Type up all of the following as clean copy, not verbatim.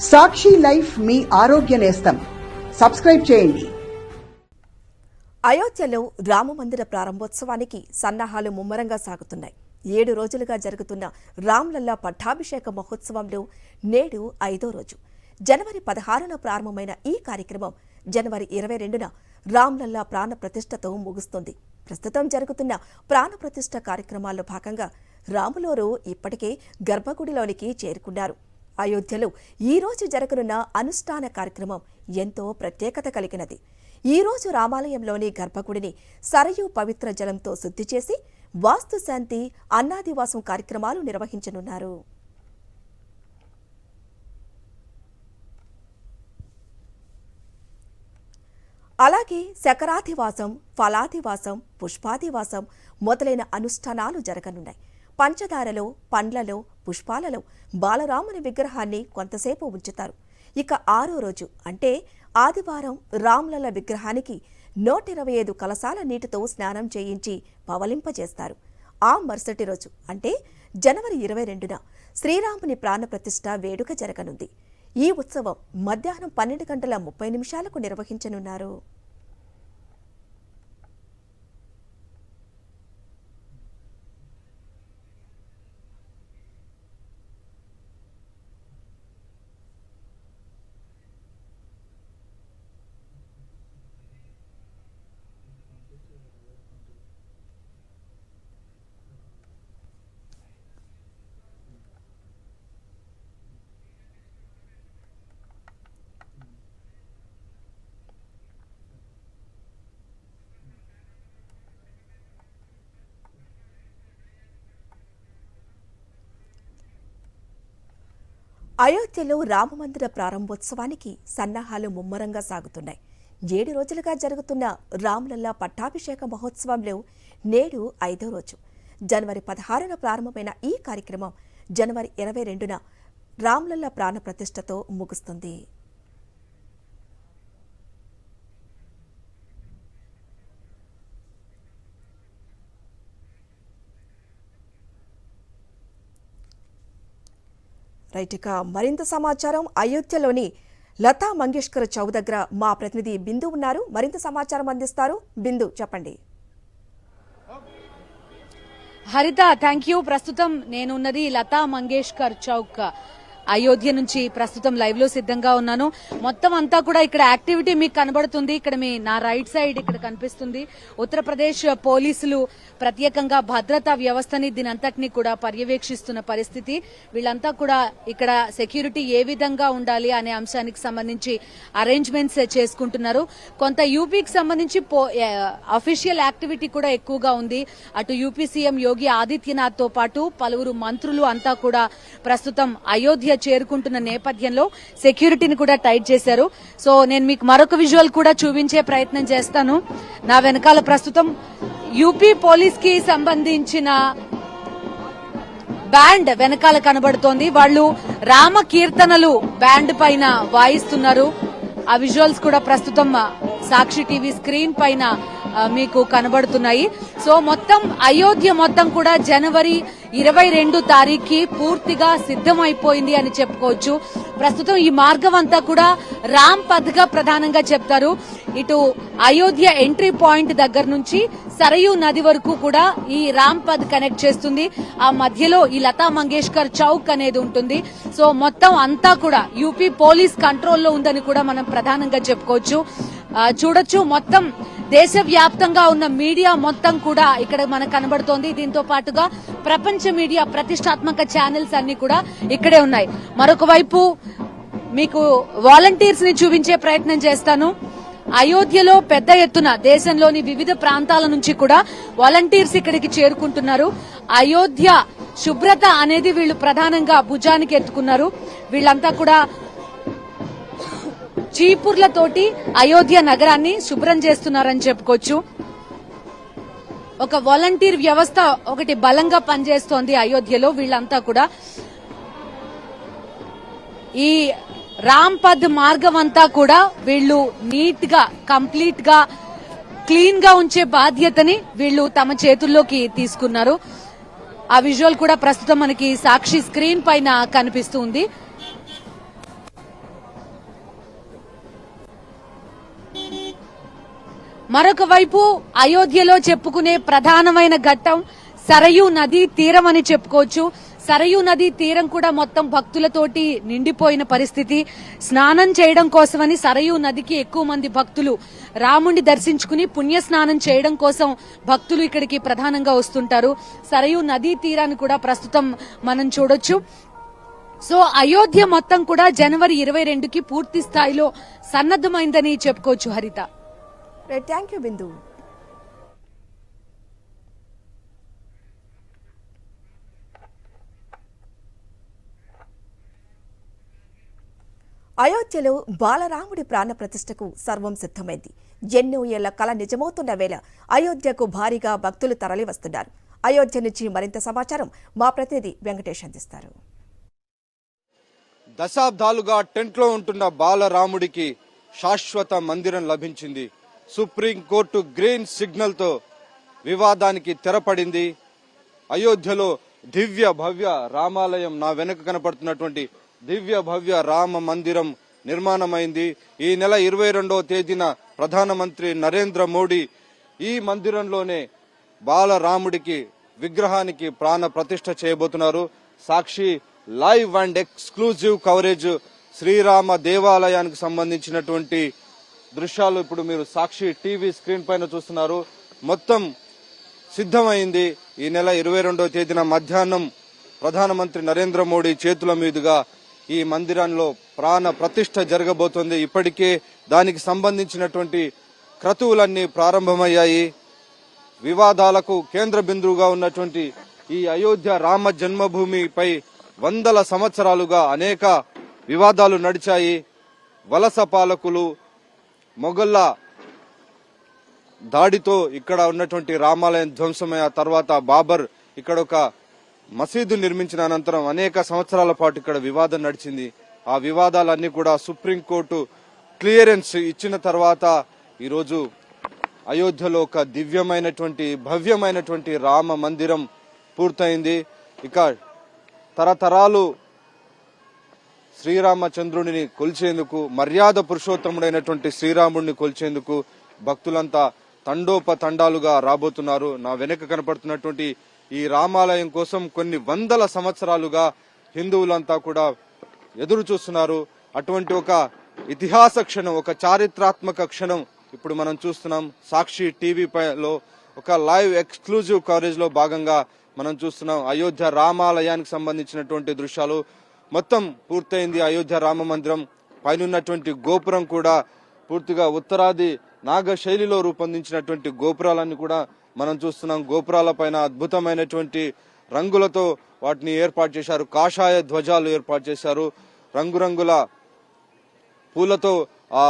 సాక్షి life మీ ఆరోగ్య నేస్తం. Subscribe చేయండి. అయోధ్యలో రామమందిర ప్రారంభోత్సవానికి సన్నాహాలు ముమ్మరంగా సాగుతున్నాయి. 7 రోజులుగా జరుగుతున్న రామ్లల్లా పట్టాభిషేక మహోత్సవంలో నేడు 5వ రోజు. జనవరి 16న ప్రారంభమైన ఈ కార్యక్రమం జనవరి 22న రామ్లల్లా ప్రాణ ప్రతిష్టతో ముగుస్తుంది. ప్రస్తుతం జరుగుతున్న ప్రాణ ప్రతిష్ఠ కార్యక్రమాల్లో భాగంగా రాములోరు ఇప్పటికే గర్భగుడిలోనికి చేరుకున్నారు. అయోధ్యలో ఈ రోజు జరగనున్న అనుష్ఠాన కార్యక్రమం ఎంతో ప్రత్యేకత కలిగినది. ఈ రోజు రామాలయంలోని గర్భగుడిని సరయూ పవిత్ర జలంతో శుద్ధి చేసి వాస్తు శాంతి, అన్నాదివాసం కార్యక్రమాలు నిర్వహించనున్నారు. అలాగే శకరాధివాసం, ఫలాధివాసం, పుష్పాధివాసం మొదలైన అనుష్ఠానాలు జరగనున్నాయి. పంచదారలో, పండ్లలో, పుష్పాలలో బాలరాముని విగ్రహాన్ని కొంతసేపు ఉంచుతారు. ఇక 6వ రోజు అంటే ఆదివారం రామ్లల్ల విగ్రహానికి 125 కలశాల నీటితో స్నానం చేయించి పవలింపజేస్తారు. ఆ మరుసటి రోజు అంటే జనవరి 22న శ్రీరాముని ప్రాణప్రతిష్ఠ వేడుక జరగనుంది. ఈ ఉత్సవం మధ్యాహ్నం 12:30 నిర్వహించనున్నారు. అయోధ్యలో రామమందిర ప్రారంభోత్సవానికి సన్నాహాలు ముమ్మరంగా సాగుతున్నాయి. 7 రోజులుగా జరుగుతున్న రామ్లల్లా పట్టాభిషేక మహోత్సవంలో నేడు 5వ రోజు. జనవరి 16న ప్రారంభమైన ఈ కార్యక్రమం జనవరి 22న రామ్లల్లా ప్రాణ ప్రతిష్టతో ముగుస్తుంది. రైట్గా మరింత సమాచారం అయోధ్యలోని లతా మంగేష్కర్ చౌక్ దగ్గర మా ప్రతినిధి బిందు ఉన్నారు. మరింత సమాచారం అందిస్తారు. బిందు, చెప్పండి. హరిత, థ్యాంక్ యూ. ప్రస్తుతం నేనున్నది లతా మంగేష్కర్ చౌక్ అయోధ్య నుంచి ప్రస్తుతం లైవ్ లో సిద్ధంగా ఉన్నాను. మొత్తం అంతా కూడా ఇక్కడ యాక్టివిటీ మీకు కనబడుతుంది. ఇక్కడ నా రైట్ సైడ్ ఇక్కడ కనిపిస్తుంది ఉత్తరప్రదేశ్ పోలీసులు ప్రత్యేకంగా భద్రతా వ్యవస్థని దీనంతటినీ కూడా పర్యవేక్షిస్తున్న పరిస్థితి. వీళ్ళంతా కూడా ఇక్కడ సెక్యూరిటీ ఏ విధంగా ఉండాలి అనే అంశానికి సంబంధించి అరేంజ్మెంట్స్ చేసుకుంటున్నారు. కొంత యూపీకి సంబంధించి అఫీషియల్ యాక్టివిటీ కూడా ఎక్కువగా ఉంది. అటు యూపీ సీఎం యోగి ఆదిత్యనాథ్ తో పాటు పలువురు మంత్రులు అంతా కూడా ప్రస్తుతం అయోధ్య చేరుకుంటున్న నేపథ్యంలో సెక్యూరిటీని కూడా టైట్ చేశారు. సో నేను మీకు మరొక విజువల్ కూడా చూపించే ప్రయత్నం చేస్తాను. నా వెనకాల ప్రస్తుతం యూపీ పోలీస్ కి సంబంధించిన బ్యాండ్ వెనకాల కనబడుతోంది. వాళ్ళు రామ కీర్తనలు బ్యాండ్ పైన వాయిస్తున్నారు. ఆ విజువల్స్ కూడా ప్రస్తుతం సాక్షి టీవీ స్క్రీన్ పైన మీకు కనబడుతున్నాయి. సో మొత్తం అయోధ్య మొత్తం కూడా జనవరి 22 తారీఖుకి పూర్తిగా సిద్ధమైపోయింది అని చెప్పుకోవచ్చు. ప్రస్తుతం ఈ మార్గం అంతా కూడా రామ్ పథ్ గా ప్రధానంగా చెప్తారు. ఇటు అయోధ్య ఎంట్రీ పాయింట్ దగ్గర నుంచి సరయూ నది వరకు కూడా ఈ రామ్ పథ్ కనెక్ట్ చేస్తుంది. ఆ మధ్యలో ఈ లతా మంగేష్కర్ చౌక్ అనేది ఉంటుంది. సో మొత్తం అంతా కూడా యూపీ పోలీస్ కంట్రోల్లో ఉందని కూడా మనం ప్రధానంగా చెప్పుకోవచ్చు. చూడొచ్చు, మొత్తం దేశవ్యాప్తంగా ఉన్న మీడియా మొత్తం కూడా ఇక్కడ మనకు కనబడుతోంది. దీంతో పాటుగా ప్రపంచ మీడియా ప్రతిష్టాత్మక ఛానల్స్ అన్ని కూడా ఇక్కడే ఉన్నాయి. మరొక వైపు మీకు వాలంటీర్స్ ని చూపించే ప్రయత్నం చేస్తాను. అయోధ్యలో పెద్ద ఎత్తున దేశంలోని వివిధ ప్రాంతాల నుంచి కూడా వాలంటీర్స్ ఇక్కడికి చేరుకుంటున్నారు. అయోధ్య శుభ్రత అనేది వీళ్ళు ప్రధానంగా భుజానికి ఎత్తుకున్నారు. వీళ్ళంతా కూడా చీపుర్లతోటి అయోధ్య నగరాన్ని శుభ్రం చేస్తున్నారని చెప్పుకోవచ్చు. ఒక వాలంటీర్ వ్యవస్థ ఒకటి బలంగా పనిచేస్తోంది అయోధ్యలో. వీళ్ళంతా కూడా ఈ రామ్ పథ్ మార్గం అంతా కూడా వీళ్ళు నీట్ గా, కంప్లీట్ గా, క్లీన్ గా ఉంచే బాధ్యతని వీళ్ళు తమ చేతుల్లోకి తీసుకున్నారు. ఆ విజువల్ కూడా ప్రస్తుతం మనకి సాక్షి స్క్రీన్ పైన కనిపిస్తుంది. మరొక వైపు అయోధ్యలో చెప్పుకునే ప్రధానమైన ఘట్టం సరయూ నదీ తీరం అని చెప్పుకోవచ్చు. సరయూ నదీ తీరం కూడా మొత్తం భక్తులతోటి నిండిపోయిన పరిస్థితి. స్నానం చేయడం కోసమని సరయూ నదికి ఎక్కువ మంది భక్తులు రాముణ్ణి దర్శించుకుని పుణ్య స్నానం చేయడం కోసం భక్తులు ఇక్కడికి ప్రధానంగా వస్తుంటారు. సరయూ నదీ తీరాన్ని కూడా ప్రస్తుతం మనం చూడొచ్చు. సో అయోధ్య మొత్తం కూడా జనవరి 22కి పూర్తి స్థాయిలో సన్నద్దమైందని చెప్పుకోవచ్చు. హరిత, థ్యాంక్ యూ బిందు. అయోధ్యలో బాలరాముడి ప్రాణ ప్రతిష్టకు సర్వం సిద్ధమైంది. ఎన్నో ఏళ్ల కల నిజమవుతున్న వేళ అయోధ్యకు భారీగా భక్తులు తరలివస్తున్నారు. అయోధ్య నుంచి మరింత సమాచారం మా ప్రతినిధి వెంకటేష్ అందిస్తారు. దశాబ్దాలుగా టెంట్లో ఉంటున్న బాలరాముడికి శాశ్వత మందిరం లభించింది. సుప్రీంకోర్టు గ్రీన్ సిగ్నల్ తో వివాదానికి తెరపడింది. అయోధ్యలో దివ్య భవ్య రామాలయం, నా వెనుక కనపడుతున్నటువంటి దివ్య భవ్య రామ మందిరం నిర్మాణమైంది. ఈ నెల 22వ తేదీన ప్రధానమంత్రి నరేంద్ర మోడీ ఈ మందిరంలోనే బాలరాముడికి విగ్రహానికి ప్రాణ ప్రతిష్ఠ చేయబోతున్నారు. Sakshi live and exclusive coverage Srirama దేవాలయానికి సంబంధించినటువంటి దృశ్యాలు ఇప్పుడు మీరు సాక్షి టీవీ స్క్రీన్ పైన చూస్తున్నారు. మొత్తం సిద్ధమైంది. ఈ నెల 22వ తేదీన మధ్యాహ్నం ప్రధానమంత్రి నరేంద్ర మోడీ చేతుల మీదుగా ఈ మందిరంలో ప్రాణ ప్రతిష్ఠ జరగబోతోంది. ఇప్పటికే దానికి సంబంధించినటువంటి క్రతువులన్నీ ప్రారంభమయ్యాయి. వివాదాలకు కేంద్ర బిందువుగా ఉన్నటువంటి ఈ అయోధ్య రామ జన్మభూమిపై వందల సంవత్సరాలుగా అనేక వివాదాలు నడిచాయి. వలస పాలకులు, మొఘళ్ళ దాడితో ఇక్కడ ఉన్నటువంటి రామాలయం ధ్వంసమైన తర్వాత బాబర్ ఇక్కడ ఒక మసీదు నిర్మించిన అనంతరం అనేక సంవత్సరాల పాటు ఇక్కడ వివాదం నడిచింది. ఆ వివాదాలన్నీ కూడా సుప్రీంకోర్టు క్లియరెన్స్ ఇచ్చిన తర్వాత ఈరోజు అయోధ్యలో ఒక దివ్యమైనటువంటి భవ్యమైనటువంటి రామ మందిరం పూర్తయింది. ఇక తరతరాలు శ్రీరామచంద్రుడిని కొలిచేందుకు, మర్యాద పురుషోత్తముడైనటువంటి శ్రీరాముడిని కొలిచేందుకు భక్తులంతా తండోపతండాలుగా రాబోతున్నారు. నా వెనుక కనపడుతున్నటువంటి ఈ రామాలయం కోసం కొన్ని వందల సంవత్సరాలుగా హిందువులంతా కూడా ఎదురు చూస్తున్నారు. అటువంటి ఒక ఇతిహాస క్షణం, ఒక చారిత్రాత్మక క్షణం ఇప్పుడు మనం చూస్తున్నాం. సాక్షి టీవీలో ఒక లైవ్ ఎక్స్క్లూజివ్ కవరేజ్ లో భాగంగా మనం చూస్తున్నాం. అయోధ్య రామాలయానికి సంబంధించినటువంటి దృశ్యాలు మొత్తం పూర్తయింది. అయోధ్య రామ మందిరం పైనున్నటువంటి గోపురం కూడా పూర్తిగా ఉత్తరాది నాగ శైలిలో రూపొందించినటువంటి గోపురాలన్నీ కూడా మనం చూస్తున్నాం. గోపురాల పైన అద్భుతమైనటువంటి రంగులతో వాటిని ఏర్పాటు చేశారు. కాషాయ ధ్వజాలు ఏర్పాటు చేశారు. రంగురంగుల పూలతో ఆ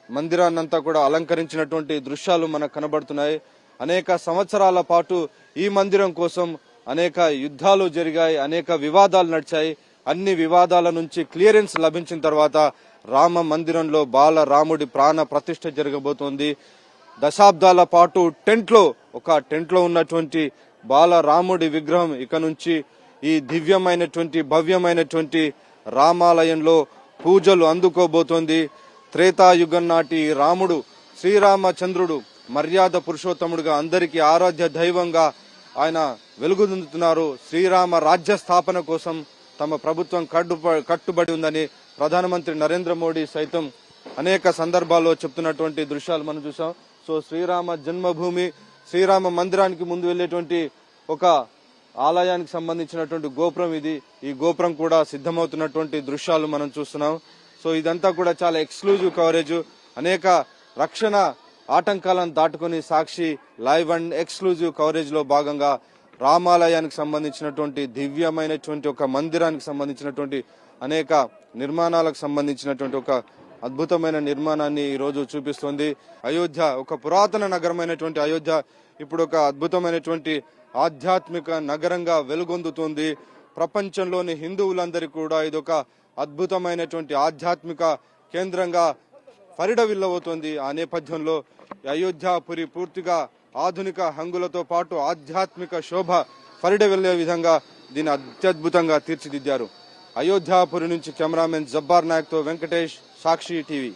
మందిరాన్నంతా కూడా అలంకరించినటువంటి దృశ్యాలు మనకు కనబడుతున్నాయి. అనేక సంవత్సరాల పాటు ఈ మందిరం కోసం అనేక యుద్ధాలు జరిగాయి, అనేక వివాదాలు నడిచాయి. అన్ని వివాదాల నుంచి క్లియరెన్స్ లభించిన తర్వాత రామ మందిరంలో బాల రాముడి ప్రాణ ప్రతిష్ఠ జరగబోతోంది. దశాబ్దాల పాటు టెంట్లో ఉన్నటువంటి బాల రాముడి విగ్రహం ఇక నుంచి ఈ దివ్యమైనటువంటి భవ్యమైనటువంటి రామాలయంలో పూజలు అందుకోబోతోంది. త్రేతాయుగం నాటి రాముడు శ్రీరామచంద్రుడు మర్యాద పురుషోత్తముడుగా అందరికీ ఆరాధ్య దైవంగా ఆయన వెలుగొందుతున్నారు. శ్రీరామ రాజ్య స్థాపన కోసం తమ ప్రభుత్వం కట్టుబడి ఉందని ప్రధానమంత్రి నరేంద్ర మోడీ సైతం అనేక సందర్భాల్లో చెప్తున్నటువంటి దృశ్యాలు మనం చూసాం. సో శ్రీరామ జన్మభూమి, శ్రీరామ మందిరానికి ముందు వెళ్లేటువంటి ఒక ఆలయానికి సంబంధించినటువంటి గోపురం ఇది. ఈ గోపురం కూడా సిద్ధమవుతున్నటువంటి దృశ్యాలు మనం చూస్తున్నాం. సో ఇదంతా కూడా చాలా ఎక్స్క్లూజివ్ కవరేజ్. అనేక రక్షణ ఆటంకాలను దాటుకుని సాక్షి లైవ్ అండ్ ఎక్స్క్లూజివ్ కవరేజ్ లో భాగంగా రామాలయానికి సంబంధించినటువంటి దివ్యమైనటువంటి ఒక మందిరానికి సంబంధించినటువంటి అనేక నిర్మాణాలకు సంబంధించినటువంటి ఒక అద్భుతమైన నిర్మాణాన్ని ఈ రోజు చూపిస్తోంది. అయోధ్య ఒక పురాతన నగరమైనటువంటి అయోధ్య ఇప్పుడు ఒక అద్భుతమైనటువంటి ఆధ్యాత్మిక నగరంగా వెలుగొందుతోంది. ప్రపంచంలోని హిందువులందరికీ కూడా ఇదొక అద్భుతమైనటువంటి ఆధ్యాత్మిక కేంద్రంగా పరిఢవిల్లవుతోంది. ఆ నేపథ్యంలో అయోధ్యాపురి పూర్తిగా ఆధునిక హంగులతో పాటు ఆధ్యాత్మిక శోభ పరిఢవిల్లే విధంగా దీన్ని అత్యద్భుతంగా తీర్చిదిద్దారు. అయోధ్యాపురి నుంచి కెమెరామెన్ జబ్బార్ నాయక్ తో వెంకటేష్, సాక్షి టీవీ.